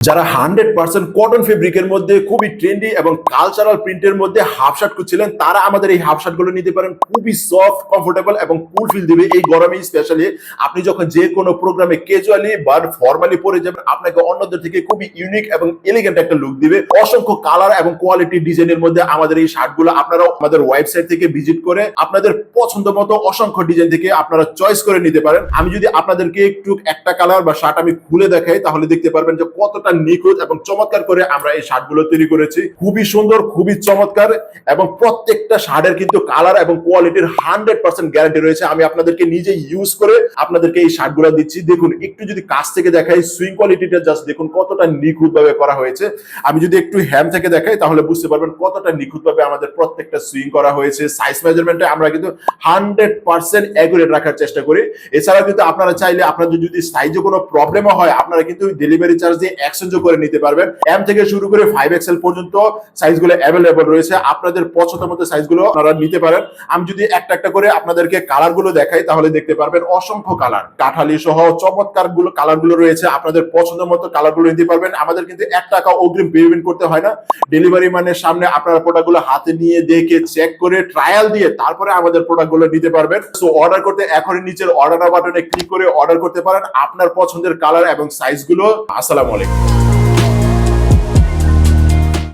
যারা 100% কটন ফেব্রিকের মধ্যে খুবই ট্রেন্ডি এবং কালচারাল প্রিন্টের মধ্যে হাফ শার্ট খুঁজছিলেন, তারা আমাদের এই হাফ শার্ট গুলো নিতে পারেন। খুবই সফট, কমফোর্টেবল এবং কুল ফিল দিবে এই গরমে। স্পেশালি আপনি যখন যে কোনো প্রোগ্রামে ক্যাজুয়ালি বা ফর্মালি পরে যাবেন, আপনাকে অন্যদের থেকে খুবই ইউনিক এবং এলিগেন্ট একটা লুক দিবে। অসংখ্য কালার এবং কোয়ালিটি ডিজাইনের মধ্যে আমাদের এই শার্ট গুলো আপনারা আমাদের ওয়েবসাইট থেকে ভিজিট করে আপনাদের পছন্দ মতো অসংখ্য ডিজাইন থেকে আপনারা চয়েস করে নিতে পারেন। আমি যদি আপনাদেরকে একটু একটা কালার বা শার্ট আমি খুলে দেখাই, তাহলে দেখতে পারবেন যে কতটা নিখুঁত এবং চমৎকার করে আমরা এই শার্টগুলো তৈরি করেছি। খুবই সুন্দর, খুবই চমৎকার এবং প্রত্যেকটা শার্টের কিন্তু কালার এবং কোয়ালিটির 100% গ্যারান্টি রয়েছে। আমি আপনাদেরকে নিজে ইউজ করে আপনাদেরকে এই শার্টগুলো দিচ্ছি। দেখুন, একটু যদি কাছ থেকে দেখাই, সুইং কোয়ালিটিটা জাস্ট দেখুন কতটা নিখুঁত ভাবে করা হয়েছে। আমি যদি একটু হ্যাম থেকে দেখাই, তাহলে বুঝতে পারবেন কতটা নিখুঁত ভাবে আমাদের প্রত্যেকটা সুইং করা হয়েছে। সাইজ মেজারমেন্টে আমরা কিন্তু 100% অ্যাকুরেট রাখার চেষ্টা করি। এছাড়া কিন্তু আপনারা চাইলে আপনাদের যদি সাইজে কোনো প্রবলেমও হয়, আপনারা কিন্তু ডেলিভারি চার্জ দিয়ে এক্সচেঞ্জও করে নিতে পারবেন। এম থেকে শুরু করে 5XL পর্যন্ত সাইজগুলো অ্যাভেলেবল রয়েছে। আপনাদের পছন্দ মতো সাইজগুলো আপনারা নিতে পারেন। আমি যদি একটা একটা করে আপনাদেরকে কালারগুলো দেখাই, তাহলে দেখতে পারবেন অসংখ্য কালার, কাঠালি সহ চমৎকার কালারগুলো রয়েছে। আপনাদের পছন্দ মতো কালারগুলো নিতে পারবেন। আমাদের কিন্তু 1 টাকা অগ্রিম পেমেন্ট করতে হয় না। ডেলিভারি ম্যানের সামনে আপনারা প্রোডাক্টগুলো হাতে নিয়ে দেখে চেক করে ট্রায়াল দিয়ে তারপরে আমাদের প্রোডাক্টগুলো নিতে পারবেন। সো অর্ডার করতে এখনই নিচের অর্ডার বাটনে ক্লিক করে অর্ডার করতে পারেন আপনার পছন্দের কালার এবং সাইজগুলো। আসসালামু আলাইকুম।